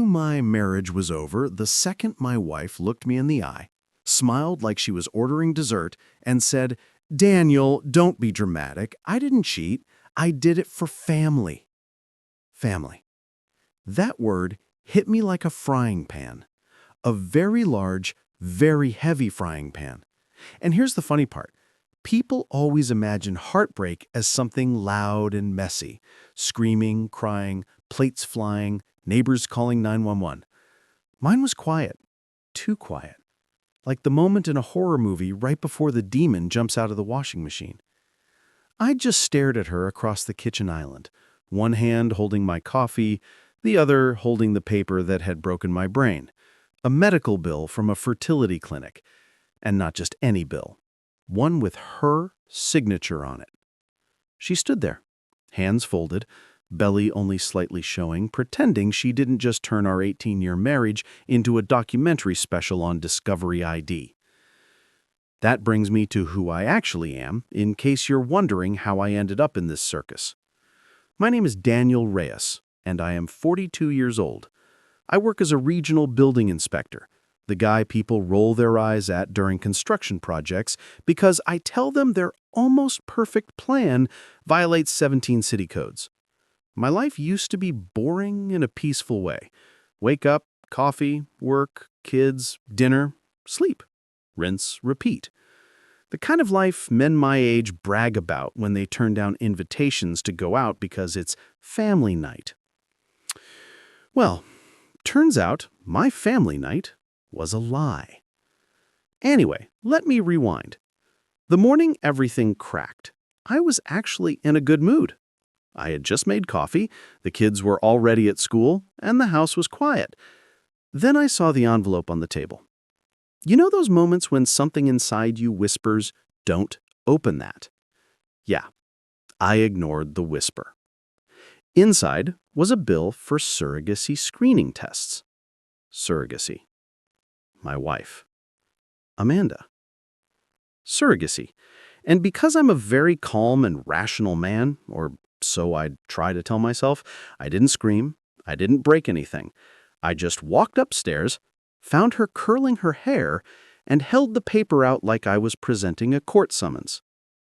my marriage was over the second my wife looked me in the eye, smiled like she was ordering dessert, and said, "Daniel, don't be dramatic. I didn't cheat. I did it for family." Family. That word hit me like a frying pan. A very large, very heavy frying pan. And here's the funny part. People always imagine heartbreak as something loud and messy. Screaming, crying, plates flying, neighbors calling 911. Mine was quiet. Too quiet. Like the moment in a horror movie right before the demon jumps out of the washing machine. I just stared at her across the kitchen island, one hand holding my coffee, the other holding the paper that had broken my brain. A medical bill from a fertility clinic. And not just any bill. One with her signature on it. She stood there, hands folded, belly only slightly showing, pretending she didn't just turn our 18-year marriage into a documentary special on Discovery ID. That brings me to who I actually am, in case you're wondering how I ended up in this circus. My name is Daniel Reyes, and I am 42 years old. I work as a regional building inspector, the guy people roll their eyes at during construction projects because I tell them their almost perfect plan violates 17 city codes. My life used to be boring in a peaceful way. Wake up, coffee, work, kids, dinner, sleep. Rinse, repeat. The kind of life men my age brag about when they turn down invitations to go out because it's family night. Well, turns out my family night was a lie. Anyway, let me rewind. The morning everything cracked, I was actually in a good mood. I had just made coffee, the kids were already at school, and the house was quiet. Then I saw the envelope on the table. You know those moments when something inside you whispers, "Don't open that"? Yeah, I ignored the whisper. Inside was a bill for surrogacy screening tests. Surrogacy. My wife. Amanda. Surrogacy. And because I'm a very calm and rational man, or so I'd try to tell myself, I didn't scream, I didn't break anything. I just walked upstairs, found her curling her hair, and held the paper out like I was presenting a court summons.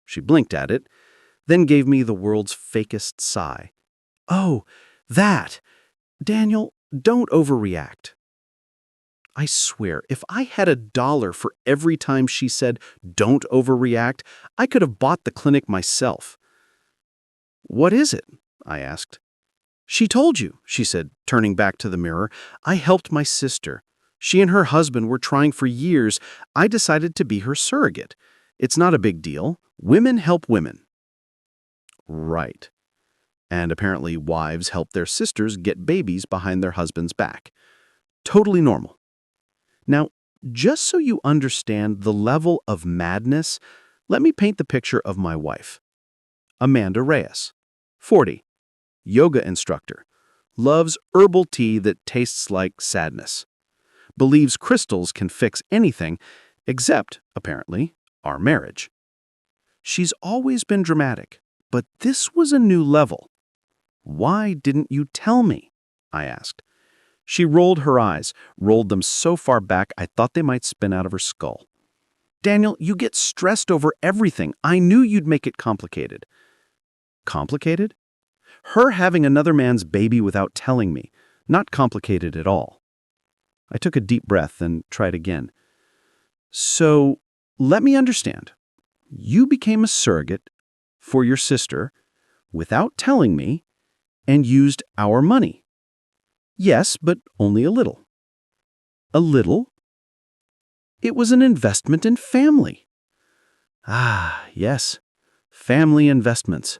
She blinked at it, then gave me the world's fakest sigh. "Oh, that! Daniel, don't overreact." I swear, if I had $1 for every time she said, "Don't overreact," I could have bought the clinic myself. "What is it?" I asked. "She told you," she said, turning back to the mirror. "I helped my sister. She and her husband were trying for years. I decided to be her surrogate. It's not a big deal. Women help women." Right. And apparently wives help their sisters get babies behind their husband's back. Totally normal. Now, just so you understand the level of madness, let me paint the picture of my wife. Amanda Reyes, 40, yoga instructor, loves herbal tea that tastes like sadness, believes crystals can fix anything except, apparently, our marriage. She's always been dramatic, but this was a new level. "Why didn't you tell me?" I asked. She rolled her eyes, rolled them so far back I thought they might spin out of her skull. "Daniel, you get stressed over everything. I knew you'd make it complicated." Complicated? Her having another man's baby without telling me. Not complicated at all. I took a deep breath and tried again. "So, let me understand. You became a surrogate for your sister without telling me and used our money." "Yes, but only a little." "A little?" "It was an investment in family." Ah, yes. Family investments.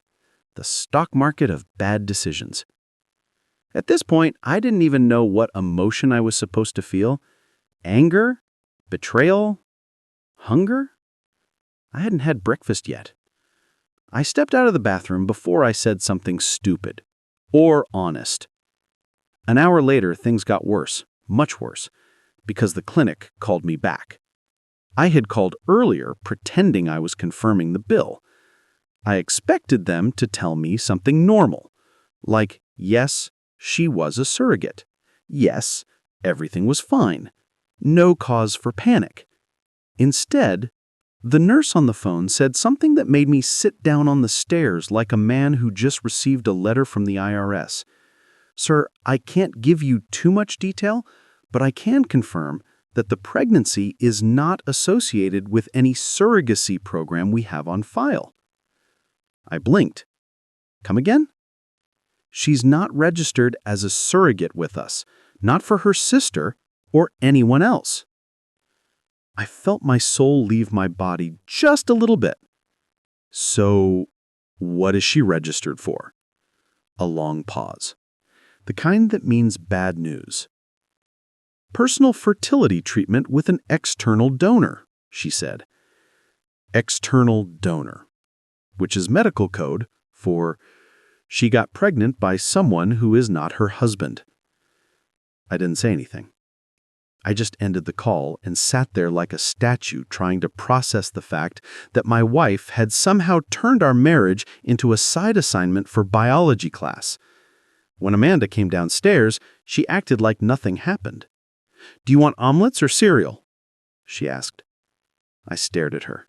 The stock market of bad decisions. At this point, I didn't even know what emotion I was supposed to feel. Anger? Betrayal? Hunger? I hadn't had breakfast yet. I stepped out of the bathroom before I said something stupid. Or honest. An hour later, things got worse, much worse, because the clinic called me back. I had called earlier pretending I was confirming the bill. I expected them to tell me something normal, like, yes, she was a surrogate. Yes, everything was fine. No cause for panic. Instead, the nurse on the phone said something that made me sit down on the stairs like a man who just received a letter from the IRS. Sir, I can't give you too much detail, but I can confirm that the pregnancy is not associated with any surrogacy program we have on file. I blinked. Come again? She's not registered as a surrogate with us, not for her sister or anyone else. I felt my soul leave my body just a little bit. So, what is she registered for? A long pause. The kind that means bad news. Personal fertility treatment with an external donor, she said. External donor, which is medical code for she got pregnant by someone who is not her husband. I didn't say anything. I just ended the call and sat there like a statue trying to process the fact that my wife had somehow turned our marriage into a side assignment for biology class. When Amanda came downstairs, she acted like nothing happened. "Do you want omelets or cereal?" she asked. I stared at her.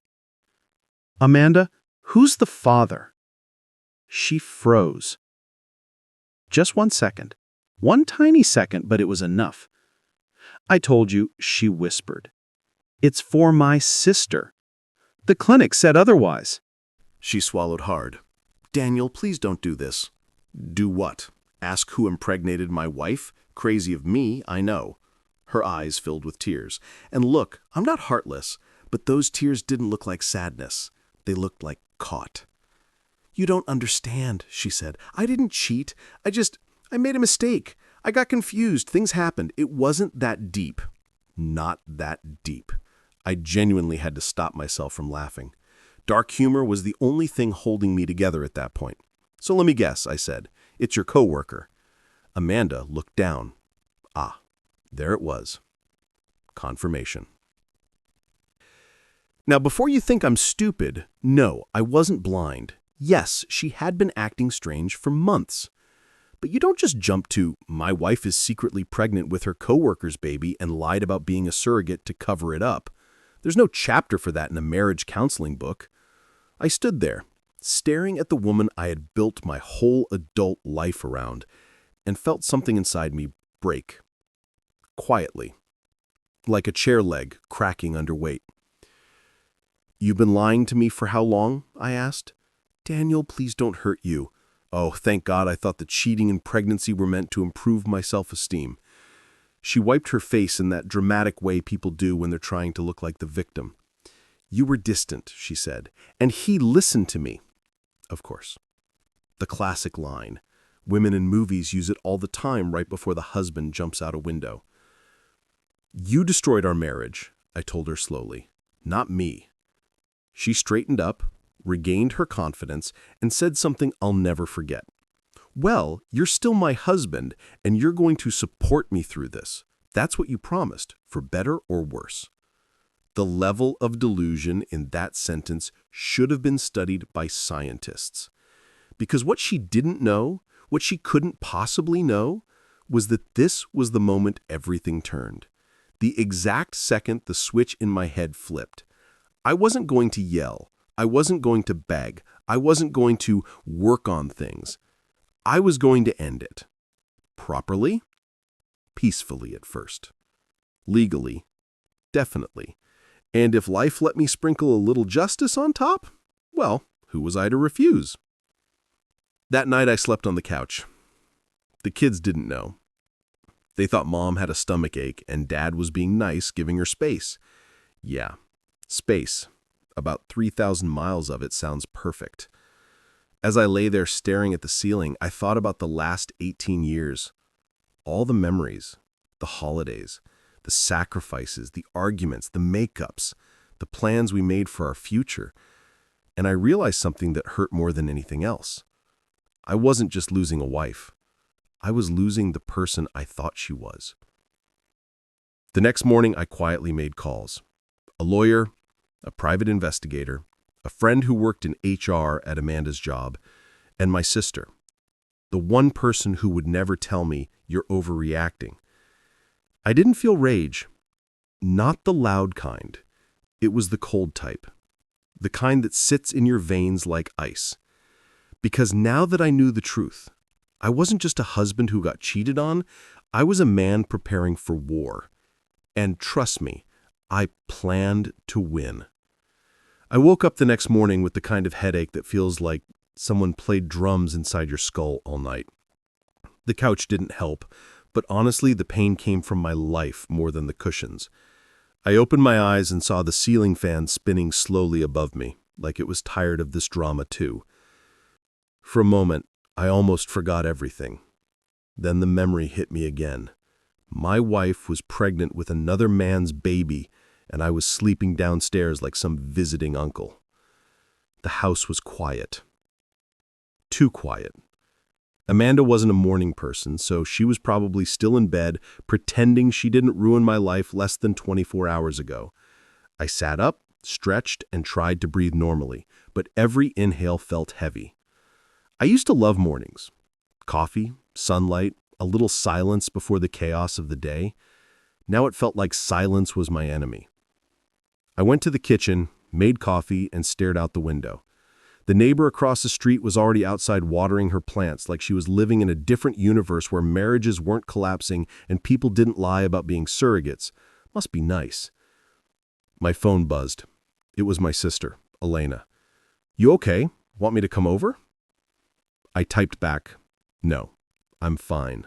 "Amanda, who's the father?" She froze. Just 1 second. One tiny second, but it was enough. "I told you," she whispered. "It's for my sister. The clinic said otherwise." She swallowed hard. "Daniel, please don't do this." "Do what? Ask who impregnated my wife? Crazy of me, I know." Her eyes filled with tears. "And look, I'm not heartless, but those tears didn't look like sadness. They looked like caught." "You don't understand," she said. "I didn't cheat. I made a mistake. I got confused. Things happened. It wasn't that deep." Not that deep. I genuinely had to stop myself from laughing. Dark humor was the only thing holding me together at that point. "So let me guess," I said. "It's your coworker." Amanda looked down. Ah, there it was. Confirmation. Now, before you think I'm stupid, no, I wasn't blind. Yes, she had been acting strange for months. But you don't just jump to, "My wife is secretly pregnant with her coworker's baby and lied about being a surrogate to cover it up." There's no chapter for that in a marriage counseling book. I stood there, staring at the woman I had built my whole adult life around, and felt something inside me break. Quietly. Like a chair leg cracking under weight. "You've been lying to me for how long?" I asked. "Daniel, please don't hurt you." Oh, thank God, I thought that cheating and pregnancy were meant to improve my self-esteem. She wiped her face in that dramatic way people do when they're trying to look like the victim. "You were distant," she said, "and he listened to me." Of course. The classic line. Women in movies use it all the time right before the husband jumps out a window. "You destroyed our marriage," I told her slowly. "Not me." She straightened up, regained her confidence, and said something I'll never forget. "Well, you're still my husband, and you're going to support me through this. That's what you promised, for better or worse." The level of delusion in that sentence should have been studied by scientists. Because what she didn't know, what she couldn't possibly know, was that this was the moment everything turned. The exact second the switch in my head flipped. I wasn't going to yell. I wasn't going to beg. I wasn't going to work on things. I was going to end it. Properly? Peacefully at first. Legally? Definitely. And if life let me sprinkle a little justice on top, well, who was I to refuse? That night I slept on the couch. The kids didn't know. They thought Mom had a stomach ache and Dad was being nice, giving her space. Yeah, space. About 3,000 miles of it sounds perfect. As I lay there staring at the ceiling, I thought about the last 18 years. All the memories, the holidays, the sacrifices, the arguments, the makeups, the plans we made for our future. And I realized something that hurt more than anything else. I wasn't just losing a wife. I was losing the person I thought she was. The next morning, I quietly made calls. A lawyer, a private investigator, a friend who worked in HR at Amanda's job, and my sister. The one person who would never tell me, "You're overreacting," I didn't feel rage. Not the loud kind. It was the cold type. The kind that sits in your veins like ice. Because now that I knew the truth, I wasn't just a husband who got cheated on, I was a man preparing for war. And trust me, I planned to win. I woke up the next morning with the kind of headache that feels like someone played drums inside your skull all night. The couch didn't help, but honestly, the pain came from my life more than the cushions. I opened my eyes and saw the ceiling fan spinning slowly above me, like it was tired of this drama too. For a moment, I almost forgot everything. Then the memory hit me again. My wife was pregnant with another man's baby, and I was sleeping downstairs like some visiting uncle. The house was quiet. Too quiet. Amanda wasn't a morning person, so she was probably still in bed, pretending she didn't ruin my life less than 24 hours ago. I sat up, stretched, and tried to breathe normally, but every inhale felt heavy. I used to love mornings. Coffee, sunlight, a little silence before the chaos of the day. Now it felt like silence was my enemy. I went to the kitchen, made coffee, and stared out the window. The neighbor across the street was already outside watering her plants like she was living in a different universe where marriages weren't collapsing and people didn't lie about being surrogates. Must be nice. My phone buzzed. It was my sister, Elena. "You okay? Want me to come over?" I typed back, "No, I'm fine."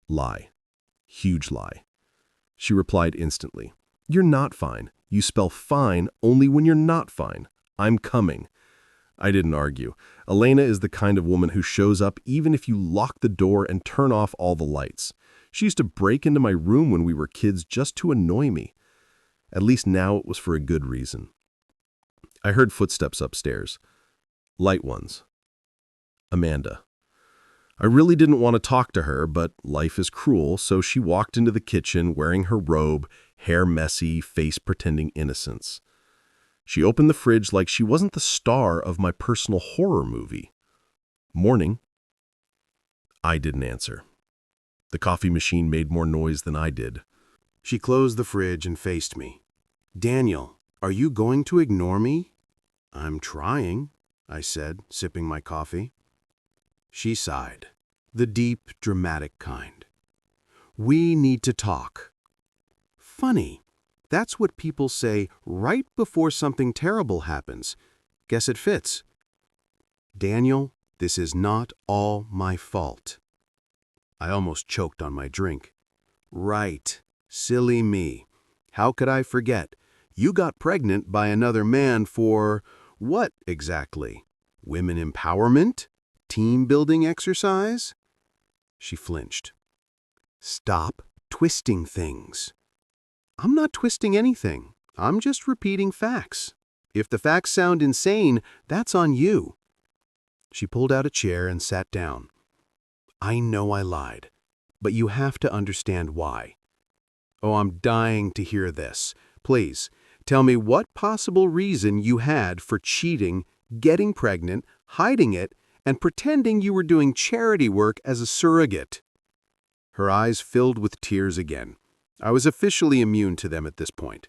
Lie. Huge lie. She replied instantly, "You're not fine. You spell fine only when you're not fine. I'm coming." I didn't argue. Elena is the kind of woman who shows up even if you lock the door and turn off all the lights. She used to break into my room when we were kids just to annoy me. At least now it was for a good reason. I heard footsteps upstairs. Light ones. Amanda. I really didn't want to talk to her, but life is cruel, so she walked into the kitchen wearing her robe, hair messy, face pretending innocence. She opened the fridge like she wasn't the star of my personal horror movie. "Morning." I didn't answer. The coffee machine made more noise than I did. She closed the fridge and faced me. "Daniel, are you going to ignore me?" "I'm trying," I said, sipping my coffee. She sighed, the deep, dramatic kind. "We need to talk." Funny. That's what people say right before something terrible happens. Guess it fits. "Daniel, this is not all my fault." I almost choked on my drink. "Right. Silly me. How could I forget? You got pregnant by another man for what exactly? Women empowerment? Team building exercise?" She flinched. "Stop twisting things." "I'm not twisting anything. I'm just repeating facts. If the facts sound insane, that's on you." She pulled out a chair and sat down. "I know I lied, but you have to understand why." "Oh, I'm dying to hear this. Please, tell me what possible reason you had for cheating, getting pregnant, hiding it, and pretending you were doing charity work as a surrogate." Her eyes filled with tears again. I was officially immune to them at this point.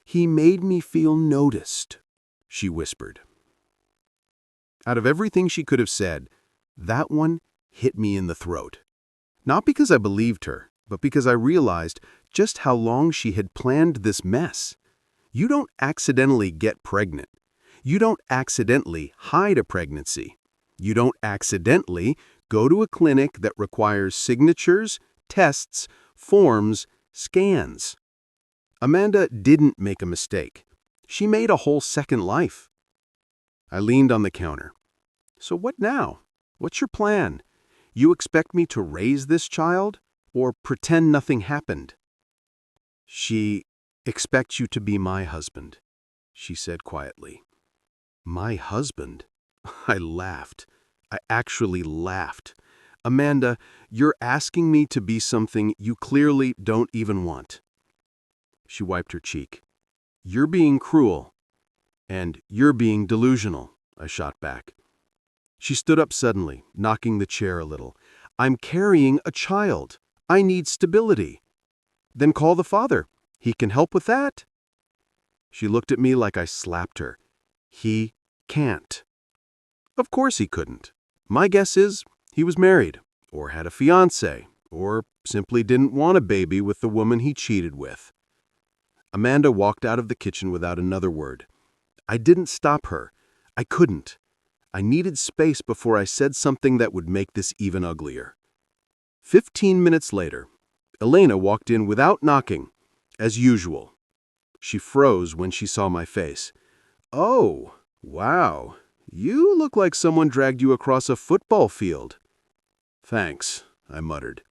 "He made me feel noticed," she whispered. Out of everything she could have said, that one hit me in the throat. Not because I believed her, but because I realized just how long she had planned this mess. You don't accidentally get pregnant. You don't accidentally hide a pregnancy. You don't accidentally go to a clinic that requires signatures, tests, forms, scans. Amanda didn't make a mistake. She made a whole second life. I leaned on the counter. "So what now? What's your plan? You expect me to raise this child or pretend nothing happened?" "She expects you to be my husband," she said quietly. "My husband?" I laughed. I actually laughed. "Amanda, you're asking me to be something you clearly don't even want." She wiped her cheek. "You're being cruel. And you're being delusional," I shot back. She stood up suddenly, knocking the chair a little. "I'm carrying a child. I need stability. Then call the father. He can help with that. She looked at me like I slapped her. He can't. Of course he couldn't. My guess is he was married, or had a fiancé, or simply didn't want a baby with the woman he cheated with. Amanda walked out of the kitchen without another word. I didn't stop her. I couldn't. I needed space before I said something that would make this even uglier. 15 minutes later, Elena walked in without knocking, as usual. She froze when she saw my face. "Oh, wow. You look like someone dragged you across a football field." "Thanks," I muttered.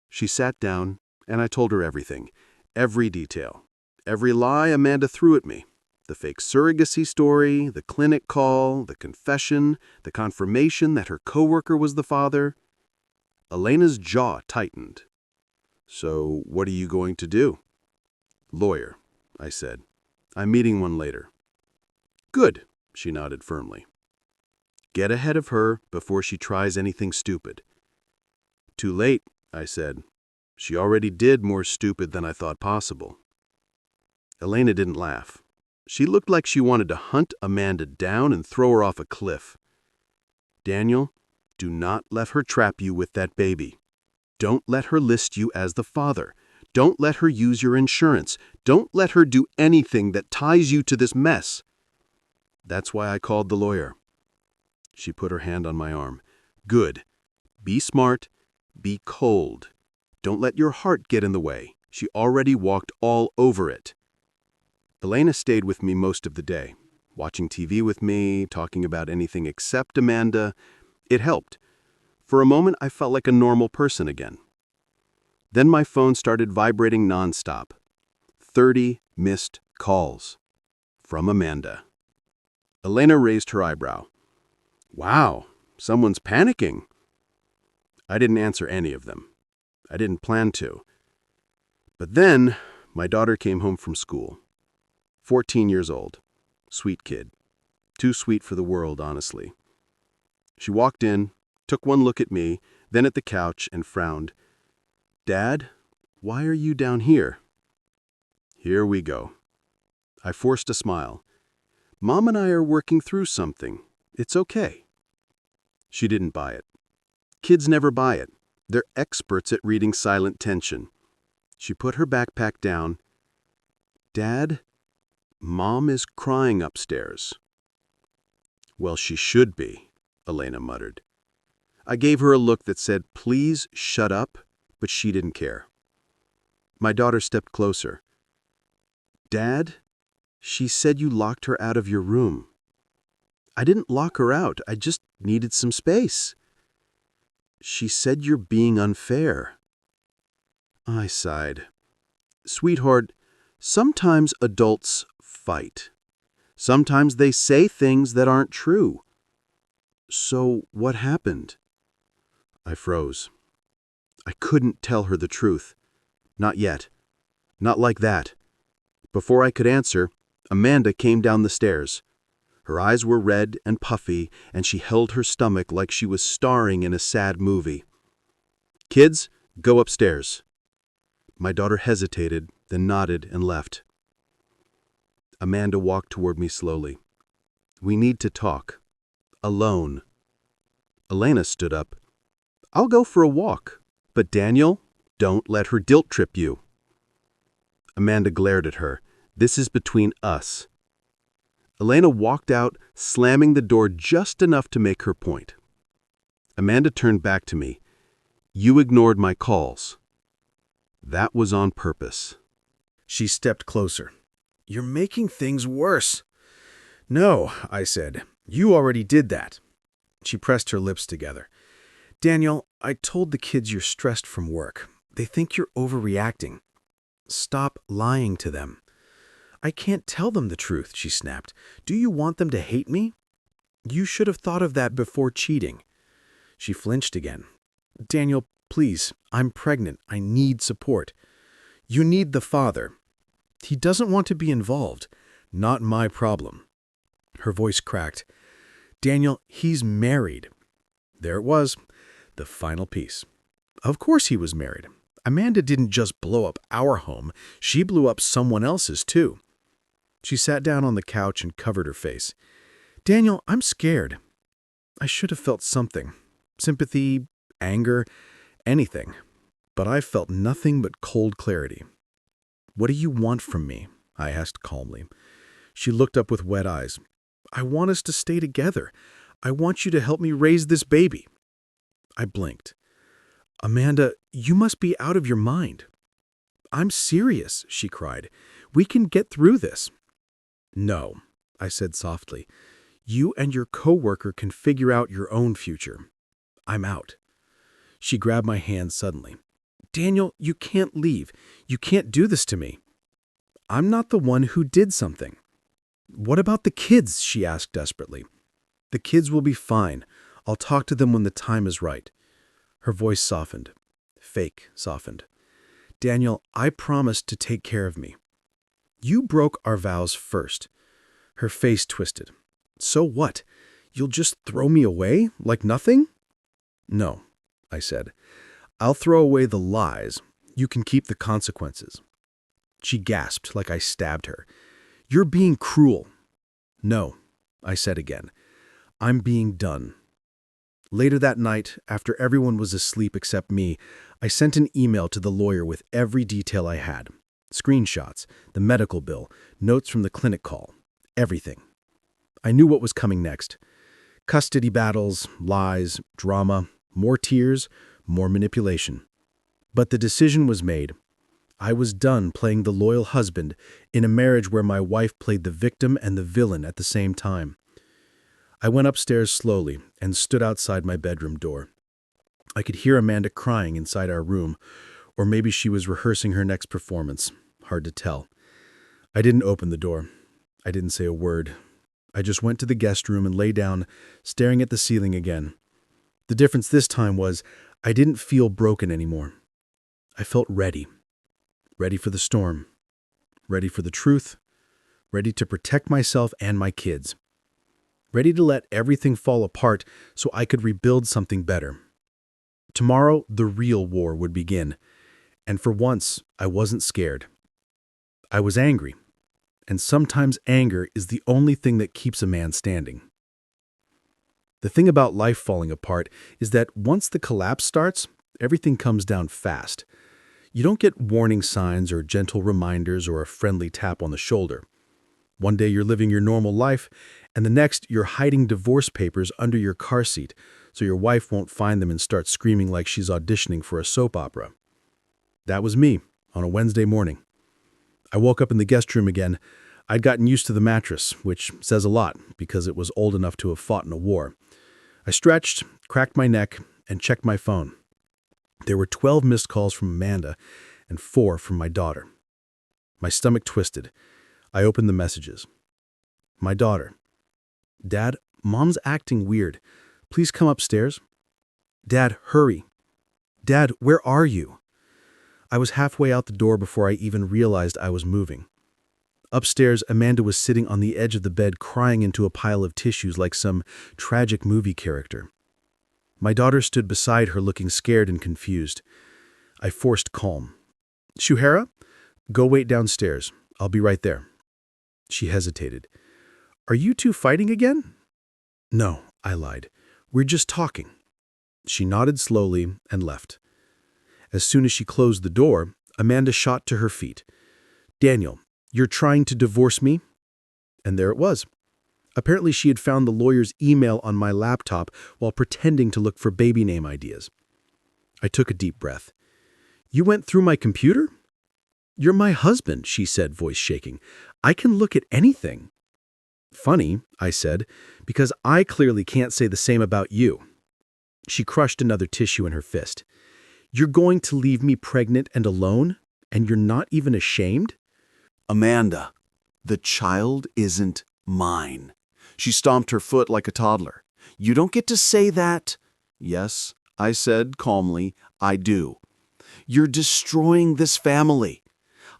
She sat down, and I told her everything, every detail, every lie Amanda threw at me. The fake surrogacy story, the clinic call, the confession, the confirmation that her coworker was the father. Elena's jaw tightened. "So, what are you going to do?" "Lawyer," I said. "I'm meeting one later." "Good," she nodded firmly. "Get ahead of her before she tries anything stupid." "Too late," I said. "She already did more stupid than I thought possible." Elena didn't laugh. She looked like she wanted to hunt Amanda down and throw her off a cliff. "Daniel, do not let her trap you with that baby. Don't let her list you as the father. Don't let her use your insurance. Don't let her do anything that ties you to this mess." That's why I called the lawyer. She put her hand on my arm. "Good. Be smart. Be cold. Don't let your heart get in the way. She already walked all over it." Elena stayed with me most of the day, watching TV with me, talking about anything except Amanda. It helped. For a moment, I felt like a normal person again. Then my phone started vibrating nonstop. 30 missed calls. From Amanda. Elena raised her eyebrow. "Wow, someone's panicking." I didn't answer any of them. I didn't plan to. But then, my daughter came home from school. 14 years old. Sweet kid. Too sweet for the world, honestly. She walked in, took one look at me, then at the couch, and frowned. "Dad, why are you down here?" Here we go. I forced a smile. "Mom and I are working through something. It's okay." She didn't buy it. Kids never buy it. They're experts at reading silent tension. She put her backpack down. "Dad, Mom is crying upstairs." "Well, she should be," Elena muttered. I gave her a look that said, "Please shut up," but she didn't care. My daughter stepped closer. "Dad, she said you locked her out of your room." "I didn't lock her out. I just needed some space." "She said you're being unfair." I sighed. "Sweetheart, sometimes adults fight. Sometimes they say things that aren't true." "So what happened?" I froze. I couldn't tell her the truth. Not yet. Not like that. Before I could answer, Amanda came down the stairs. Her eyes were red and puffy, and she held her stomach like she was starring in a sad movie. "Kids, go upstairs." My daughter hesitated, then nodded and left. Amanda walked toward me slowly. "We need to talk. Alone." Elena stood up. "I'll go for a walk. But Daniel, don't let her guilt trip you." Amanda glared at her. "This is between us." Elena walked out, slamming the door just enough to make her point. Amanda turned back to me. "You ignored my calls." That was on purpose. She stepped closer. "You're making things worse." "No," I said. "You already did that." She pressed her lips together. "Daniel, I told the kids you're stressed from work. They think you're overreacting. Stop lying to them." "I can't tell them the truth," she snapped. "Do you want them to hate me? You should have thought of that before cheating." She flinched again. "Daniel, please, I'm pregnant. I need support." "You need the father. He doesn't want to be involved. Not my problem." Her voice cracked. "Daniel, he's married." There it was, the final piece. Of course he was married. Amanda didn't just blow up our home, she blew up someone else's too. She sat down on the couch and covered her face. Daniel, I'm scared. I should have felt something. Sympathy, anger, anything. But I felt nothing but cold clarity. What do you want from me? I asked calmly. She looked up with wet eyes. I want us to stay together. I want you to help me raise this baby. I blinked. Amanda, you must be out of your mind. I'm serious, she cried. We can get through this. No, I said softly. You and your coworker can figure out your own future. I'm out. She grabbed my hand suddenly. Daniel, you can't leave. You can't do this to me. I'm not the one who did something. What about the kids? She asked desperately. The kids will be fine. I'll talk to them when the time is right. Her voice softened. Fake softened. Daniel, I promised to take care of me. You broke our vows first. Her face twisted. So what? You'll just throw me away? Like nothing? No, I said. I'll throw away the lies. You can keep the consequences. She gasped like I stabbed her. You're being cruel. No, I said again. I'm being done. Later that night, after everyone was asleep except me, I sent an email to the lawyer with every detail I had. Screenshots, the medical bill, notes from the clinic call. Everything. I knew what was coming next. Custody battles, lies, drama, more tears, more manipulation. But the decision was made. I was done playing the loyal husband in a marriage where my wife played the victim and the villain at the same time. I went upstairs slowly and stood outside my bedroom door. I could hear Amanda crying inside our room, or maybe she was rehearsing her next performance. Hard to tell. I didn't open the door. I didn't say a word. I just went to the guest room and lay down, staring at the ceiling again. The difference this time was I didn't feel broken anymore. I felt ready. Ready for the storm. Ready for the truth. Ready to protect myself and my kids. Ready to let everything fall apart so I could rebuild something better. Tomorrow, the real war would begin. And for once, I wasn't scared. I was angry. And sometimes anger is the only thing that keeps a man standing. The thing about life falling apart is that once the collapse starts, everything comes down fast. You don't get warning signs or gentle reminders or a friendly tap on the shoulder. One day you're living your normal life, and the next you're hiding divorce papers under your car seat so your wife won't find them and start screaming like she's auditioning for a soap opera. That was me on a Wednesday morning. I woke up in the guest room again. I'd gotten used to the mattress, which says a lot because it was old enough to have fought in a war. I stretched, cracked my neck, and checked my phone. There were 12 missed calls from Amanda and 4 from my daughter. My stomach twisted. I opened the messages. My daughter. Dad, Mom's acting weird. Please come upstairs. Dad, hurry. Dad, where are you? I was halfway out the door before I even realized I was moving. Upstairs, Amanda was sitting on the edge of the bed crying into a pile of tissues like some tragic movie character. My daughter stood beside her looking scared and confused. I forced calm. Shuhara, go wait downstairs. I'll be right there. She hesitated. Are you two fighting again? No, I lied. We're just talking. She nodded slowly and left. As soon as she closed the door, Amanda shot to her feet. Daniel, you're trying to divorce me? And there it was. Apparently she had found the lawyer's email on my laptop while pretending to look for baby name ideas. I took a deep breath. You went through my computer? You're my husband, she said, voice shaking. I can look at anything. Funny, I said, because I clearly can't say the same about you. She crushed another tissue in her fist. You're going to leave me pregnant and alone, and you're not even ashamed? Amanda, the child isn't mine. She stomped her foot like a toddler. You don't get to say that. Yes, I said calmly, I do. You're destroying this family.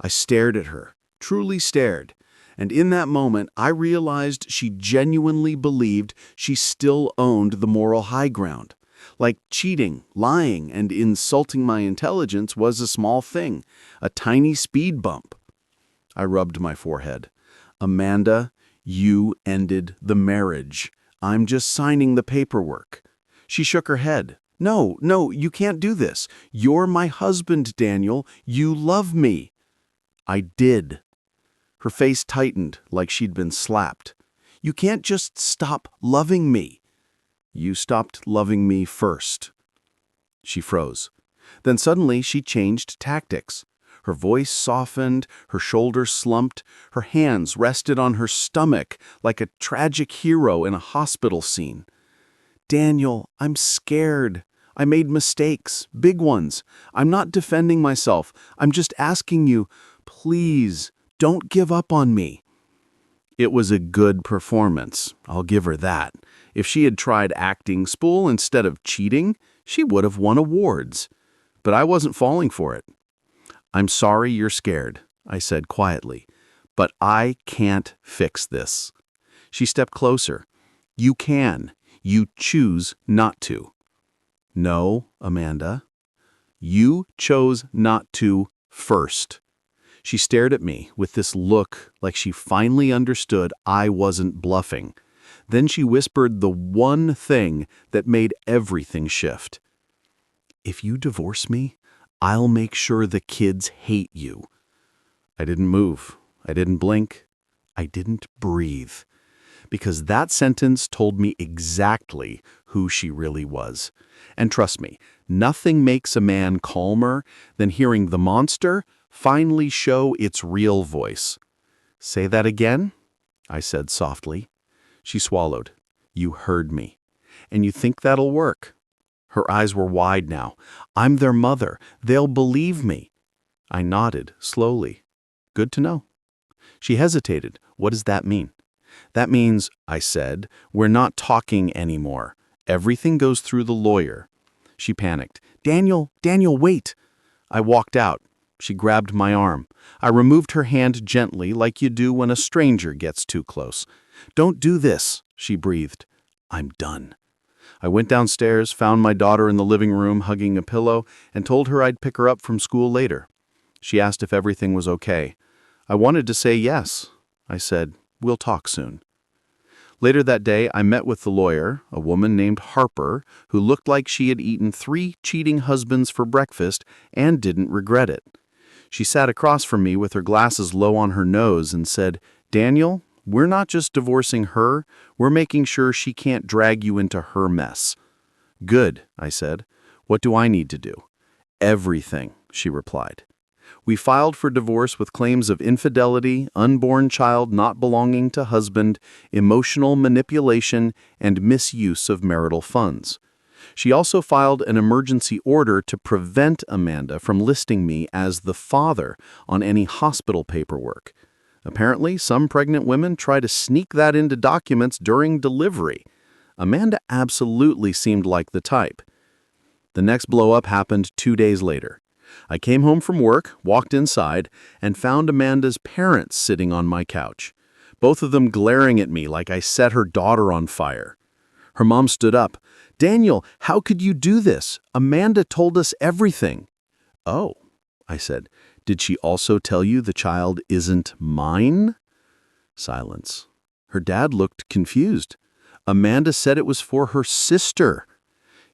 I stared at her, truly stared, and in that moment I realized she genuinely believed she still owned the moral high ground. Like cheating, lying, and insulting my intelligence was a small thing, a tiny speed bump. I rubbed my forehead. Amanda, you ended the marriage. I'm just signing the paperwork. She shook her head. No, you can't do this. You're my husband, Daniel. You love me. I did. Her face tightened like she'd been slapped. You can't just stop loving me. You stopped loving me first. She froze. Then suddenly she changed tactics. Her voice softened, her shoulders slumped, her hands rested on her stomach like a tragic hero in a hospital scene. Daniel, I'm scared. I made mistakes, big ones. I'm not defending myself. I'm just asking you, please, don't give up on me. It was a good performance, I'll give her that. If she had tried acting spool instead of cheating, she would have won awards. But I wasn't falling for it. I'm sorry you're scared, I said quietly, but I can't fix this. She stepped closer. You can. You choose not to. No, Amanda. You chose not to first. She stared at me with this look like she finally understood I wasn't bluffing. Then she whispered the one thing that made everything shift. If you divorce me, I'll make sure the kids hate you. I didn't move. I didn't blink. I didn't breathe. Because that sentence told me exactly who she really was. And trust me, nothing makes a man calmer than hearing the monster finally show its real voice. Say that again? I said softly. She swallowed. You heard me. And you think that'll work? Her eyes were wide now. I'm their mother. They'll believe me. I nodded slowly. Good to know. She hesitated. What does that mean? That means, I said, we're not talking anymore. Everything goes through the lawyer. She panicked. Daniel, wait. I walked out. She grabbed my arm. I removed her hand gently like you do when a stranger gets too close. Don't do this, she breathed. I'm done. I went downstairs, found my daughter in the living room hugging a pillow, and told her I'd pick her up from school later. She asked if everything was okay. I wanted to say yes. I said, we'll talk soon. Later that day, I met with the lawyer, a woman named Harper, who looked like she had eaten 3 cheating husbands for breakfast and didn't regret it. She sat across from me with her glasses low on her nose and said, Daniel, we're not just divorcing her, we're making sure she can't drag you into her mess. Good, I said. What do I need to do? Everything, she replied. We filed for divorce with claims of infidelity, unborn child not belonging to husband, emotional manipulation, and misuse of marital funds. She also filed an emergency order to prevent Amanda from listing me as the father on any hospital paperwork. Apparently, some pregnant women try to sneak that into documents during delivery. Amanda absolutely seemed like the type. The next blow-up happened 2 days later. I came home from work, walked inside, and found Amanda's parents sitting on my couch, both of them glaring at me like I set her daughter on fire. Her mom stood up. Daniel, how could you do this? Amanda told us everything. Oh, I said, did she also tell you the child isn't mine? Silence. Her dad looked confused. Amanda said it was for her sister.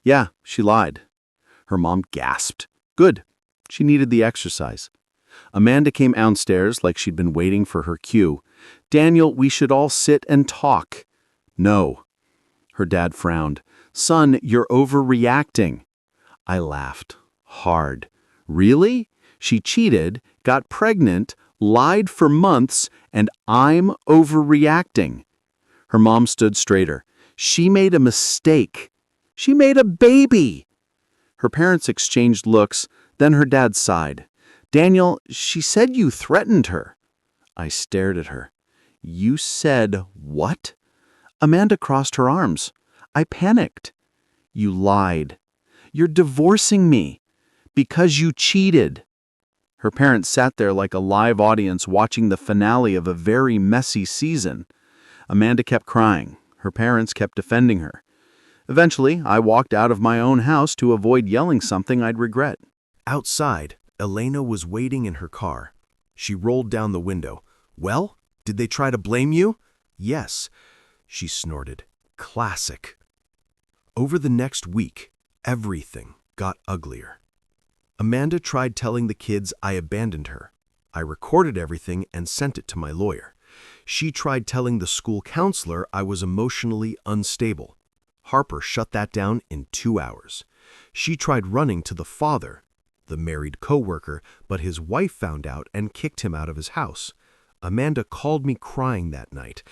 Yeah, she lied. Her mom gasped. Good. She needed the exercise. Amanda came downstairs like she'd been waiting for her cue. Daniel, we should all sit and talk. No. Her dad frowned. Son, you're overreacting. I laughed. Hard. Really? She cheated, got pregnant, lied for months, and I'm overreacting. Her mom stood straighter. She made a mistake. She made a baby. Her parents exchanged looks, then her dad sighed. Daniel, she said you threatened her. I stared at her. You said what? Amanda crossed her arms. I panicked. You lied. You're divorcing me because you cheated. Her parents sat there like a live audience watching the finale of a very messy season. Amanda kept crying. Her parents kept defending her. Eventually, I walked out of my own house to avoid yelling something I'd regret. Outside, Elena was waiting in her car. She rolled down the window. "Well, did they try to blame you?" "Yes," she snorted. "Classic." Over the next week, everything got uglier. Amanda tried telling the kids I abandoned her. I recorded everything and sent it to my lawyer. She tried telling the school counselor I was emotionally unstable. Harper shut that down in 2 hours. She tried running to the father, the married coworker, but his wife found out and kicked him out of his house. Amanda called me crying that night.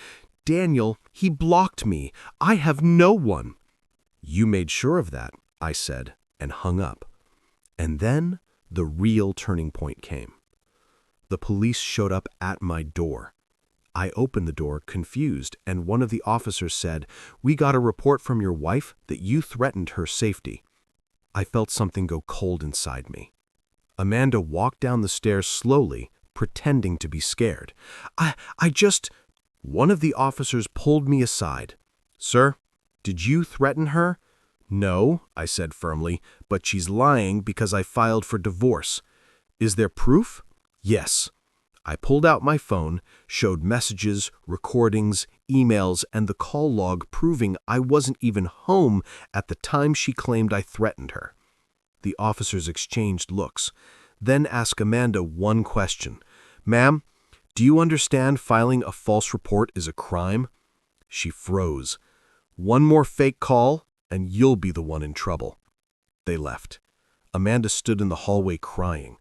"Daniel, he blocked me. I have no one." "You made sure of that," I said, and hung up. And then the real turning point came. The police showed up at my door. I opened the door, confused, and one of the officers said, "We got a report from your wife that you threatened her safety." I felt something go cold inside me. Amanda walked down the stairs slowly, pretending to be scared. I just... One of the officers pulled me aside. "Sir, did you threaten her?" "No," I said firmly, "but she's lying because I filed for divorce." "Is there proof?" "Yes." I pulled out my phone, showed messages, recordings, emails, and the call log proving I wasn't even home at the time she claimed I threatened her. The officers exchanged looks, then asked Amanda one question. "Ma'am, do you understand filing a false report is a crime?" She froze. "One more fake call, and you'll be the one in trouble." They left. Amanda stood in the hallway crying.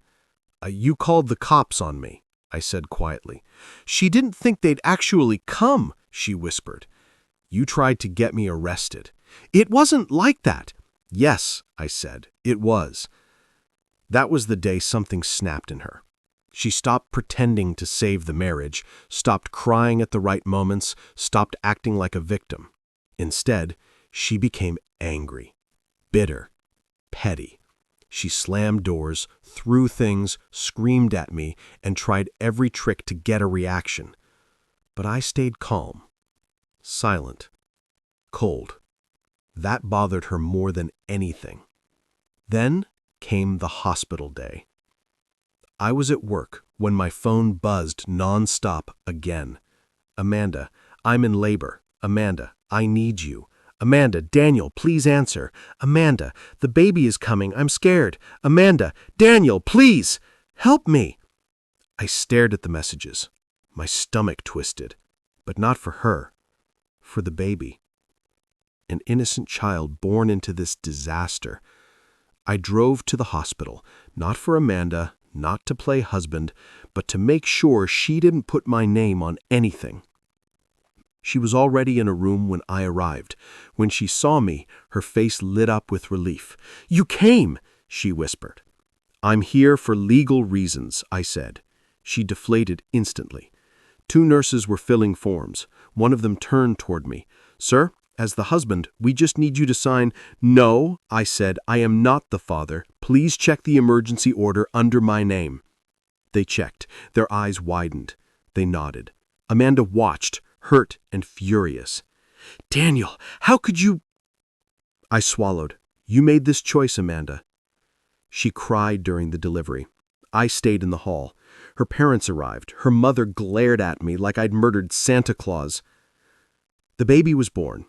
You called the cops on me," I said quietly. "She didn't think they'd actually come," she whispered. "You tried to get me arrested." "It wasn't like that." "Yes," I said, "it was." That was the day something snapped in her. She stopped pretending to save the marriage, stopped crying at the right moments, stopped acting like a victim. Instead, she became angry, bitter, petty. She slammed doors, threw things, screamed at me, and tried every trick to get a reaction. But I stayed calm, silent, cold. That bothered her more than anything. Then came the hospital day. I was at work when my phone buzzed nonstop again. "Amanda, I'm in labor. Amanda, I need you. Amanda, Daniel, please answer. Amanda, the baby is coming. I'm scared. Amanda, Daniel, please, help me." I stared at the messages. My stomach twisted, but not for her, for the baby. An innocent child born into this disaster. I drove to the hospital, not for Amanda, not to play husband, but to make sure she didn't put my name on anything. She was already in a room when I arrived. When she saw me, her face lit up with relief. "You came," she whispered. "I'm here for legal reasons," I said. She deflated instantly. 2 nurses were filling forms. One of them turned toward me. "Sir, as the husband, we just need you to sign." "No," I said, "I am not the father. Please check the emergency order under my name." They checked. Their eyes widened. They nodded. Amanda watched, hurt and furious. "Daniel, how could you—" I swallowed. "You made this choice, Amanda." She cried during the delivery. I stayed in the hall. Her parents arrived. Her mother glared at me like I'd murdered Santa Claus. The baby was born.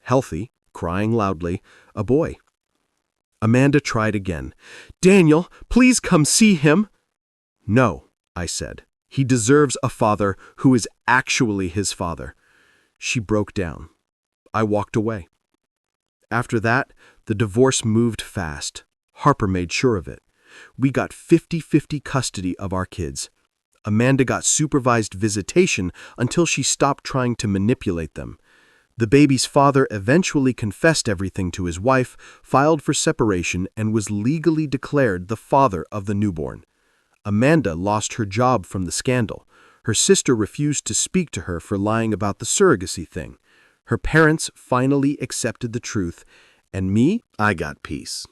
Healthy, crying loudly, a boy. Amanda tried again. "Daniel, please come see him." "No," I said. "He deserves a father who is actually his father." She broke down. I walked away. After that, the divorce moved fast. Harper made sure of it. We got 50-50 custody of our kids. Amanda got supervised visitation until she stopped trying to manipulate them. The baby's father eventually confessed everything to his wife, filed for separation, and was legally declared the father of the newborn. Amanda lost her job from the scandal. Her sister refused to speak to her for lying about the surrogacy thing. Her parents finally accepted the truth, and me, I got peace.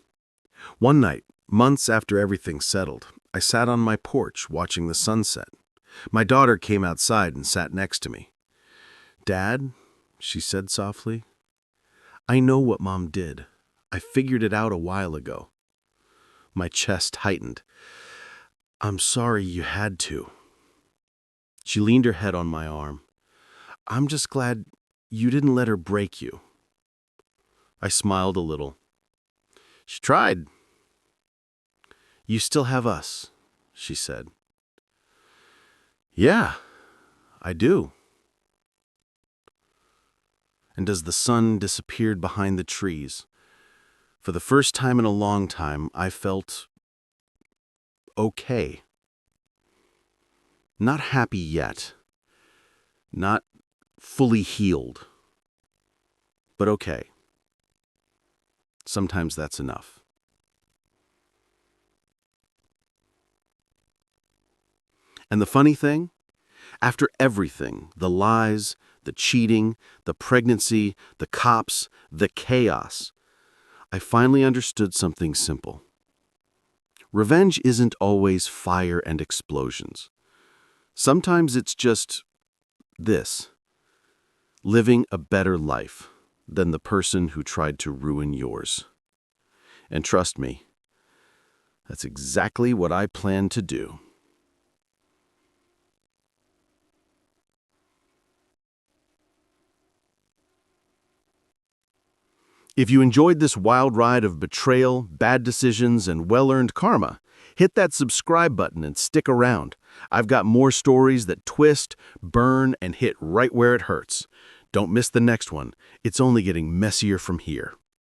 One night, months after everything settled, I sat on my porch watching the sunset. My daughter came outside and sat next to me. "Dad," she said softly, I know what Mom did. I figured it out a while ago. My chest tightened. I'm sorry you had to. She leaned her head on my arm. I'm just glad you didn't let her break you. I smiled a little. She tried. You still have us, she said. Yeah, I do. And as the sun disappeared behind the trees, for the first time in a long time, I felt okay. Not happy yet. Not fully healed. But okay. Sometimes that's enough. And the funny thing? After everything, the lies, the cheating, the pregnancy, the cops, the chaos, I finally understood something simple. Revenge isn't always fire and explosions. Sometimes it's just this: living a better life than the person who tried to ruin yours. And trust me, that's exactly what I plan to do. If you enjoyed this wild ride of betrayal, bad decisions, and well-earned karma, hit that subscribe button and stick around. I've got more stories that twist, burn, and hit right where it hurts. Don't miss the next one. It's only getting messier from here.